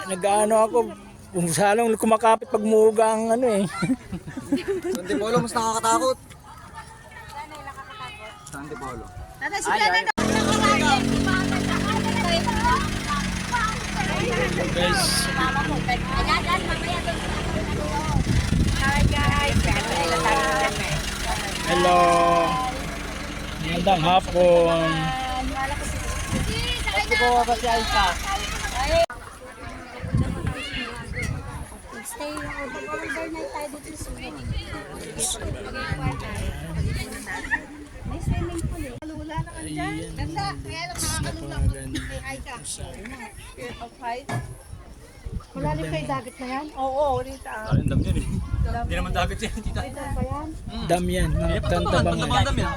Nag-ano ako, kung salong kumakapit pag muga ang ano eh. San Antipolo, mas nakakatakot. San Antipolo. Guys, Hi guys. hello. Magandang hapon. Hindi po ba si Aisha? Stay overnight tayo dito sa swimming. May swimming pool eh. Wala na ka dyan. Ganda. Kaya lang nakakalula ko. May ay ka. Malalim kay dagat na yan? Oo, rita. Ang dam yan eh. Hindi naman dagat yan, tita. Ito ba yan? Dam yan, mga tantabang yan. Dam yan.